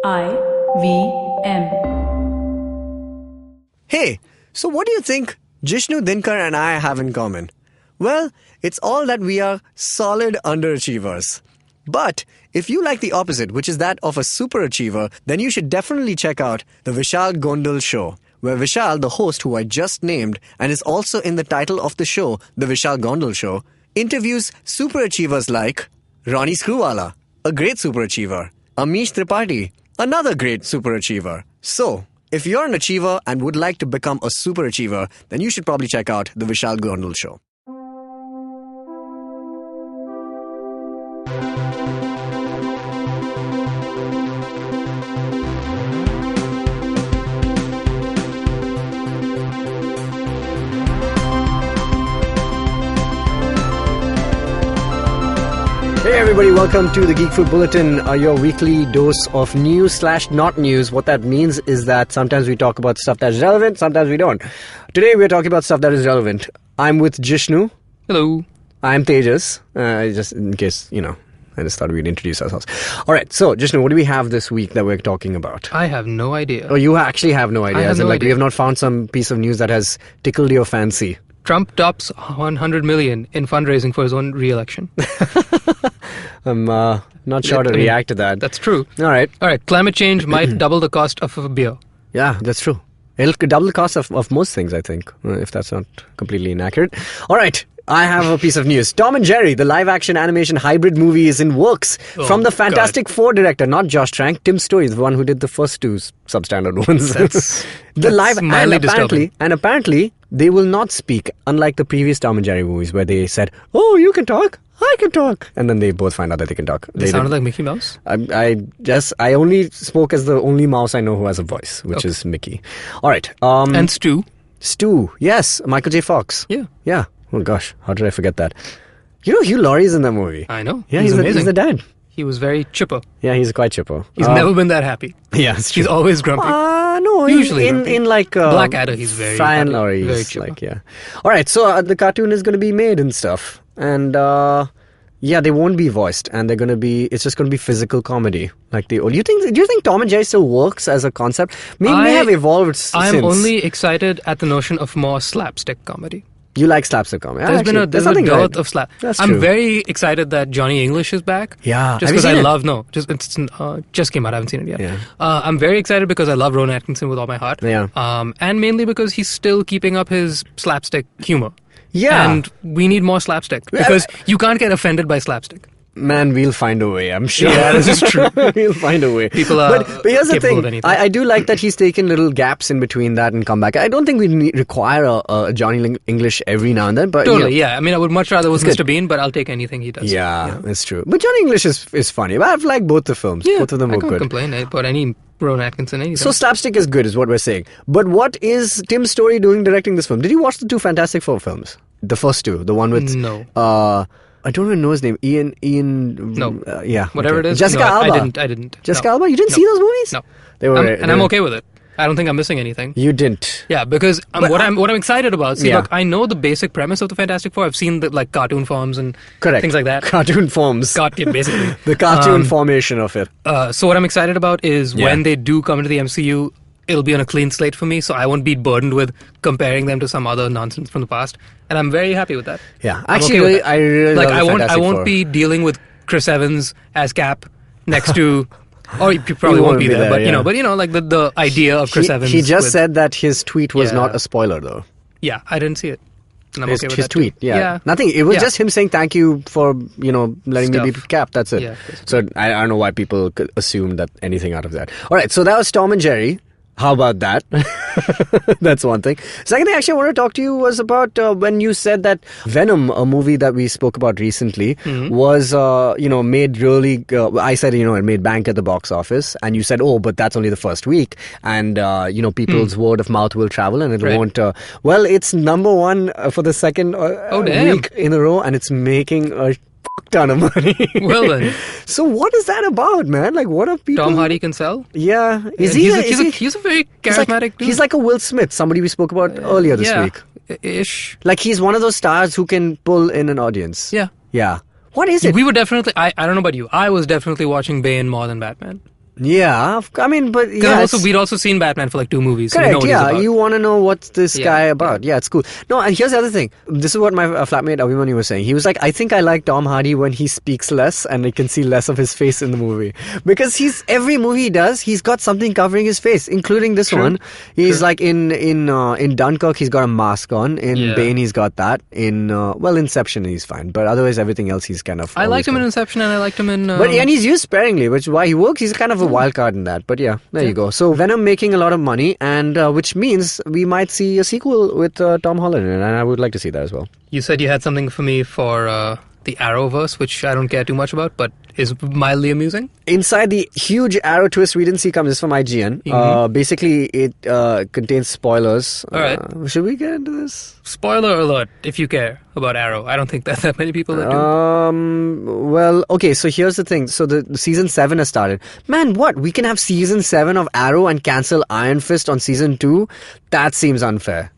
IVM. Hey, so what do you think Jishnu, Dinkar and I have in common? Well, it's all that we are solid underachievers. But if you like the opposite, which is that of a superachiever, then you should definitely check out the Vishal Gondal Show, where Vishal, the host who I just named and is also in the title of the show, The Vishal Gondal Show, interviews superachievers like Ronnie Screwwala, a great superachiever, Amish Tripathi, another great superachiever. So, if you're an achiever and would like to become a superachiever, then you should probably check out The Vishal Gondal Show. Hey everybody, welcome to the Geek Food Bulletin, your weekly dose of news/not news. What that means is that sometimes we talk about stuff that's relevant, sometimes we don't. Today we're talking about stuff that is relevant. I'm with Jishnu. Hello. I'm Tejas. Just in case, I just thought we'd introduce ourselves. Alright, so Jishnu, what do we have this week that we're talking about? I have no idea. Oh, you actually have no idea. I have no idea. We have not found some piece of news that has tickled your fancy. Trump tops 100 million in fundraising for his own re-election. I'm not sure to react to that. That's true. All right. Climate change might double the cost of a beer. Yeah, that's true. It'll double the cost of most things, I think, if that's not completely inaccurate. All right. I have a piece of news. Tom and Jerry, the live-action animation hybrid movie, is in works from the Fantastic Four director, not Josh Trank, Tim Story, the one who did the first two substandard ones. That's mildly disturbing. And apparently, they will not speak, unlike the previous Tom and Jerry movies, where they said, "Oh, you can talk, I can talk," and then they both find out that they can talk. They sounded like Mickey Mouse? I only spoke as the only mouse I know who has a voice, which is Mickey. All right. And Stu. Stu, yes, Michael J. Fox. Yeah. Oh gosh, how did I forget that? Hugh Laurie's in that movie. I know. Yeah, he's he's amazing. the dad. He was very chipper. Yeah, he's quite chipper. He's never been that happy. Yeah, it's true. He's always grumpy. No, Usually in like Blackadder, he's very Fran happy, Laurie, very he's chipper. like, yeah. All right, so the cartoon is going to be made and stuff, and they won't be voiced, and it's just going to be physical comedy, like the old. Do you think Tom and Jerry still works as a concept? May have evolved since. I'm only excited at the notion of more slapstick comedy. You like slapstick comedy? There's been a dearth of slap. That's I'm true. very excited that Johnny English is back. Yeah, just because I love just came out. I haven't seen it yet. Yeah. I'm very excited because I love Rowan Atkinson with all my heart. Yeah. And mainly because he's still keeping up his slapstick humor. Yeah. And we need more slapstick because you can't get offended by slapstick. Man, we'll find a way, I'm sure. Yeah, this is true. We'll find a way. People are but here's the capable of thing. anything. I do like that he's taken little gaps in between that and come back. I don't think we require a Johnny English every now and then. But Totally, yeah. I mean, I would much rather was Mr. Bean, but I'll take anything he does. Yeah, that's true. But Johnny English is funny. I've liked both the films. Yeah, both of them were I can't good. complain about any Rowan Atkinson, anything. So slapstick is good, is what we're saying. But what is Tim Story doing directing this film? Did you watch the two Fantastic Four films? The first two, the one with... No. I don't even know his name. Ian. No. Yeah. Whatever okay. it is. Jessica no, Alba. I didn't. Jessica Alba? You didn't see those movies? No. They were. I'm okay with it. I don't think I'm missing anything. You didn't. Yeah, because what I'm excited about. See, look, I know the basic premise of the Fantastic Four. I've seen the cartoon forms and things like that. Cartoon forms. Basically. The cartoon formation of it. So what I'm excited about is when they do come into the MCU, it'll be on a clean slate for me, so I won't be burdened with comparing them to some other nonsense from the past. And I'm very happy with that. Yeah, actually, I really love I won't be dealing with Chris Evans as Cap next to. Or you probably won't be there, but the idea of Chris Evans. He just said that his tweet was not a spoiler, though. Yeah, I didn't see it. And I'm okay with his that tweet, too. yeah. Nothing. It was just him saying thank you for letting me be Cap. That's it. Yeah, so I don't know why people could assume that anything out of that. All right, so that was Tom and Jerry. How about that? That's one thing. Second thing actually I want to talk to you was about when you said that Venom, a movie that we spoke about recently, was, made really... I said, it made bank at the box office. And you said, oh, but that's only the first week. And, people's word of mouth will travel and it won't... well, it's number one for the second week in a row. And it's making a ton of money. Well then. So what is that about, man? Like, what are people... Tom Hardy can sell? Yeah. He's a very charismatic dude. He's like a Will Smith, somebody we spoke about earlier this week. Ish. Like, he's one of those stars who can pull in an audience. Yeah. Yeah. What is it? We were definitely... I don't know about you. I was definitely watching Bane more than Batman. Yeah, I mean, but yeah, we'd also seen Batman for like 2 movies. So we correct. know what he's Yeah, about. you want to know what's this guy about? Yeah. Yeah, it's cool. No, and here's the other thing. This is what my flatmate Abhimanyu was saying. He was like, I think I like Tom Hardy when he speaks less and I can see less of his face in the movie, because every movie he does, he's got something covering his face, including this one. He's like in Dunkirk, he's got a mask on. In Bane, he's got that. In Inception, he's fine, but otherwise everything else he's kind of. I liked him in Inception, and I liked him in. And he's used sparingly, which is why he works. He's kind of a wild card in that. But yeah, there you go. So Venom making a lot of money, and which means we might see a sequel with Tom Holland, and I would like to see that as well. You said you had something for me for the Arrowverse, which I don't care too much about, but is mildly amusing. Inside the huge Arrow twist we didn't see come. This is from IGN. Basically, it contains spoilers. All right. Should we get into this? Spoiler alert, if you care about Arrow. I don't think that many people that do. Well, okay, so here's the thing. So the season 7 has started. Man, what? We can have season 7 of Arrow and cancel Iron Fist on season 2? That seems unfair.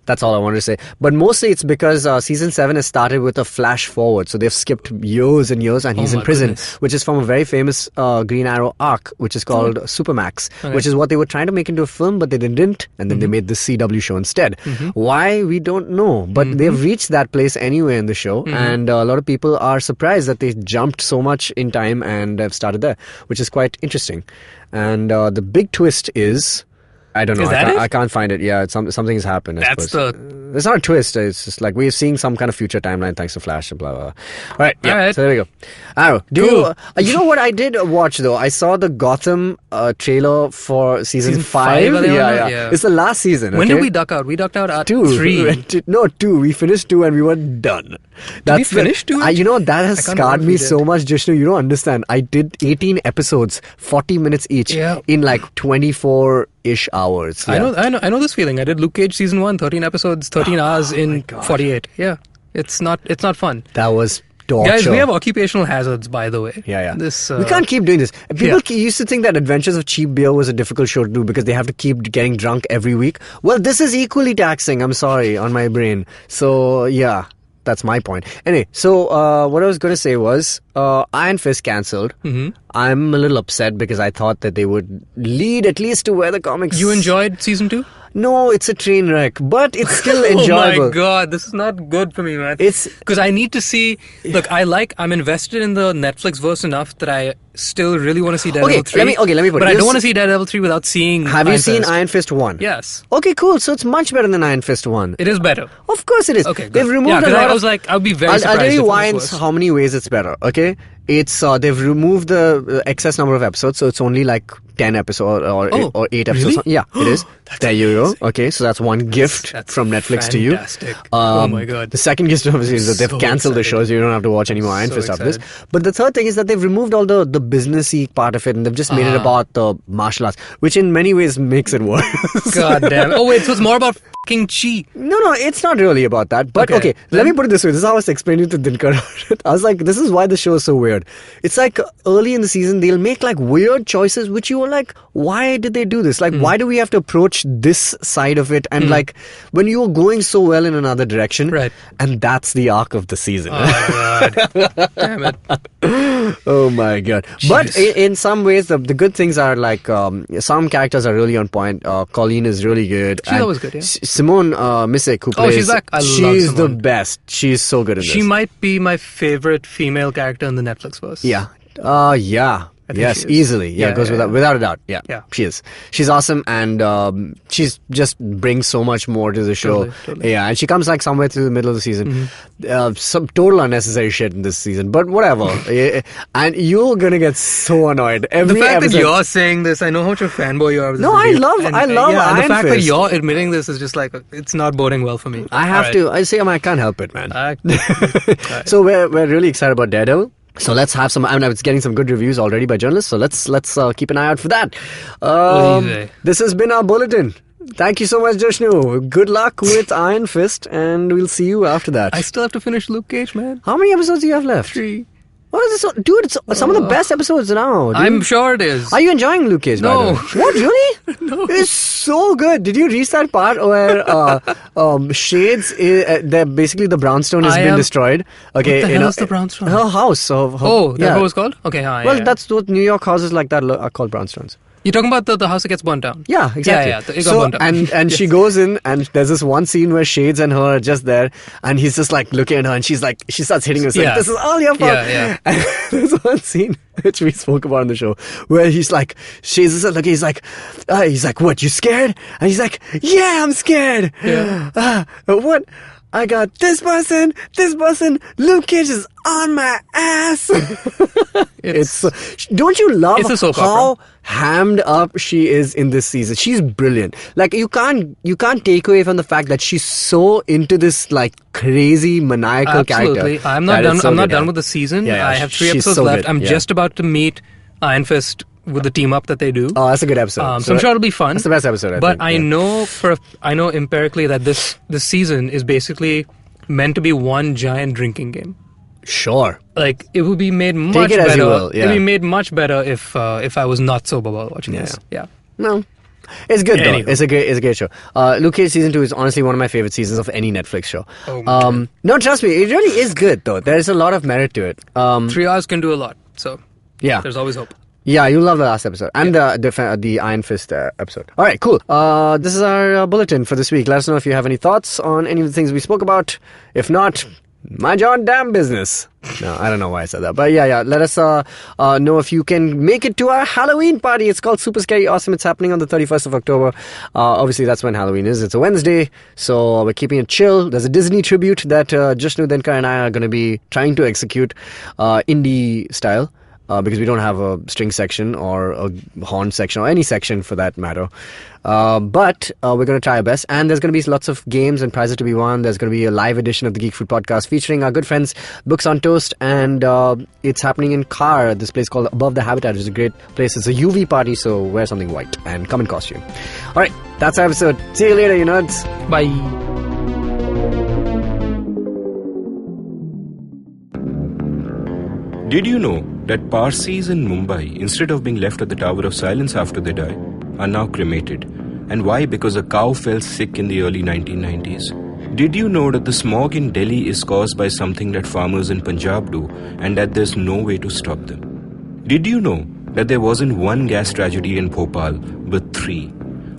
That's all I wanted to say. But mostly it's because season 7 has started with a flash forward. So they've skipped years and years, and he's in prison, which is from a very famous Green Arrow arc, which is called Supermax, which is what they were trying to make into a film, but they didn't. And then they made this CW show instead. Why? We don't know. But they've reached that place anyway in the show. And a lot of people are surprised that they jumped so much in time and have started there, which is quite interesting. And the big twist is... I don't know. I can't find it. Yeah, something has happened. It's not a twist. It's just like we're seeing some kind of future timeline thanks to Flash and blah blah. All right. Yeah. All right. So there we go. Arrow. You know what I did watch though? I saw the Gotham trailer for season 5. Yeah. It's the last season. When did we duck out? We ducked out at 3. No, 2. We finished 2 and we were done. Did we finish 2? You know, that has scarred me so much, Jishnu. You don't understand. I did 18 episodes, 40 minutes each, in like 24-ish hours. Yeah. I know this feeling. I did Luke Cage season 1, 13 episodes, 13 hours in 48. Yeah. It's not fun. That was torture. Guys, we have occupational hazards, by the way. Yeah. We can't keep doing this. People used to think that Adventures of Cheap Beer was a difficult show to do because they have to keep getting drunk every week. Well, this is equally taxing, I'm sorry, on my brain. So, yeah. That's my point. Anyway, so what I was going to say was Iron Fist cancelled. I'm a little upset because I thought that they would lead at least to where the comics... You enjoyed season 2? No, it's a train wreck, but it's still enjoyable. Oh my god, this is not good for me, man. It's because I need to see... Look, I'm invested in the Netflix verse enough that I still really want to see Daredevil 3. Let me put it. But I don't want to see Daredevil 3 without seeing Have you seen Iron Fist 1? Yes. Okay, cool. So it's much better than Iron Fist 1. It is better. Of course it is. Okay, good. They've removed a lot I was like, I'll be very surprised. I'll tell you why and how many ways it's better, okay? It's they've removed the excess number of episodes, so it's only like 10 episodes or 8 episodes. Really? Yeah, it is. There you go. Okay, so that's one gift from Netflix fantastic. To you. Oh my god. The second gift obviously is that they've cancelled the show, so you don't have to watch any more Iron Fist after this. But the third thing is that they've removed all the businessy part of it, and they've just made it about the martial arts, which in many ways makes it worse. God damn. Oh wait, so it's more about fucking chi. No, it's not really about that. But okay, let me put it this way. This is how I was explaining to Dinkar. I was like, this is why the show is so weird. It's like early in the season, they'll make like weird choices, which you are like, why did they do this? Like, why do we have to approach this side of it? And like, when you were going so well in another direction, right? And that's the arc of the season. Oh god, damn it! Oh my god! Jeez. But in some ways, the good things are like some characters are really on point. Colleen is really good. She's always good. Yeah. Simone Missick, who plays, she's back. She's the best. She's so good in this. She might be my favorite female character in the Netflix verse. Yeah. Yeah. Yes, easily. Yeah, it goes without a doubt. Yeah, she is. She's awesome, and she's just brings so much more to the show. Totally. Yeah, and she comes like somewhere through the middle of the season. Some total unnecessary shit in this season, but whatever. And you're gonna get so annoyed every the fact episode. That you're saying this, I know how much of a fanboy you are. No, I love Iron the fact Fist. that you're admitting this is just like it's not boding well for me. I have to. I say I can't help it, man. Right. So we're really excited about Daredevil. So let's have some. I mean, it's getting some good reviews already by journalists. So let's keep an eye out for that. This has been our bulletin. Thank you so much, Jishnu. Good luck with Iron Fist, and we'll see you after that. I still have to finish Luke Cage, man. How many episodes do you have left? 3. What is this? Dude, it's some of the best episodes now. Dude. I'm sure it is. Are you enjoying Luke Cage? No. By the way? What, really? No. It's so good. Did you reach that part where Shades, basically the brownstone has been destroyed? Okay, what the hell is the brownstone? Her house. That's what it was called? Okay, that's what New York houses like that are called brownstones. You're talking about the house that gets burnt down? Yeah, exactly. Yeah, it got burnt down. And she goes in, and there's this one scene where Shades and her are just there, and he's just like looking at her, and she starts hitting her, like, this is all your fault. Yeah. And there's one scene which we spoke about on the show where he's like, Shades is looking, he's like, what, you scared? And he's like, yeah, I'm scared. Yeah. What? I got this person, Luke Cage is on my ass. Don't you love how hammed up she is in this season? She's brilliant. Like, you can't take away from the fact that she's so into this like crazy maniacal character. Absolutely. I'm not done with the season. I have 3 episodes left. I'm just about to meet Iron Fist with the team up that they do. Oh, that's a good episode. So I'm sure it'll be fun. That's the best episode, I think. I know empirically that this season is basically meant to be one giant drinking game. Sure. Like, it would be made much Take it better. As you will, yeah. It would be made much better if I was not sober while watching this. Yeah. No. It's good though. Anywho. It's a great show. Luke Cage season 2 is honestly one of my favorite seasons of any Netflix show. No, trust me, it really is good though. There's a lot of merit to it. 3 hours can do a lot. So yeah, there's always hope. Yeah, you love the last episode and the Iron Fist episode. All right, cool. This is our bulletin for this week. Let us know if you have any thoughts on any of the things we spoke about. If not, mind your damn business. No, I don't know why I said that. But yeah. Let us know if you can make it to our Halloween party. It's called Super Scary Awesome. It's happening on the 31st of October. Obviously, that's when Halloween is. It's a Wednesday, so we're keeping it chill. There's a Disney tribute that Jishnu Denkar and I are going to be trying to execute indie style. Because we don't have a string section or a horn section or any section for that matter. But we're going to try our best. And there's going to be lots of games and prizes to be won. There's going to be a live edition of the Geek Food Podcast featuring our good friends Books on Toast. And it's happening in Car, this place called Above the Habitat, which is a great place. It's a UV party, so wear something white and come in costume. All right, that's our episode. See you later, you nerds. Bye. Did you know that Parsis in Mumbai, instead of being left at the Tower of Silence after they die, are now cremated? And why? Because a cow fell sick in the early 1990s. Did you know that the smog in Delhi is caused by something that farmers in Punjab do and that there's no way to stop them? Did you know that there wasn't one gas tragedy in Bhopal, but 3?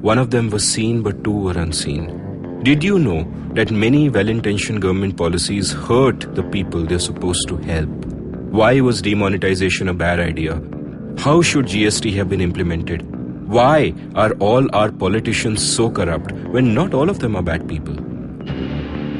One of them was seen, but 2 were unseen. Did you know that many well-intentioned government policies hurt the people they're supposed to help? Why was demonetization a bad idea? How should GST have been implemented? Why are all our politicians so corrupt when not all of them are bad people?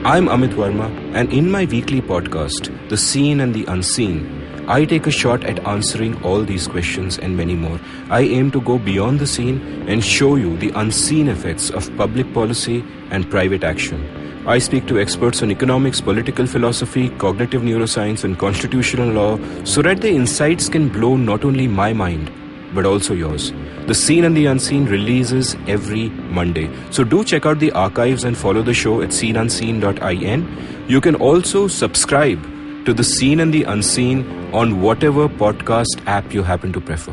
I'm Amit Verma, and in my weekly podcast, The Seen and the Unseen, I take a shot at answering all these questions and many more. I aim to go beyond the seen and show you the unseen effects of public policy and private action. I speak to experts on economics, political philosophy, cognitive neuroscience, and constitutional law so that their insights can blow not only my mind, but also yours. The Seen and the Unseen releases every Monday. So do check out the archives and follow the show at seenunseen.in. You can also subscribe to The Seen and the Unseen on whatever podcast app you happen to prefer.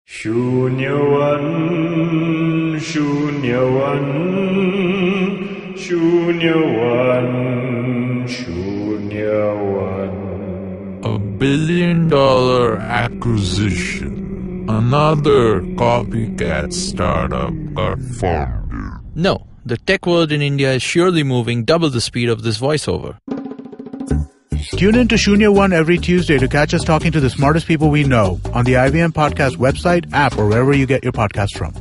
Shunyavan, Shunyavan, Shunyavan, Shunyavan. $1 billion acquisition. Another copycat startup got formed. No, the tech world in India is surely moving double the speed of this voiceover. Tune in to Shunya One every Tuesday to catch us talking to the smartest people we know on the IBM Podcast website, app, or wherever you get your podcasts from.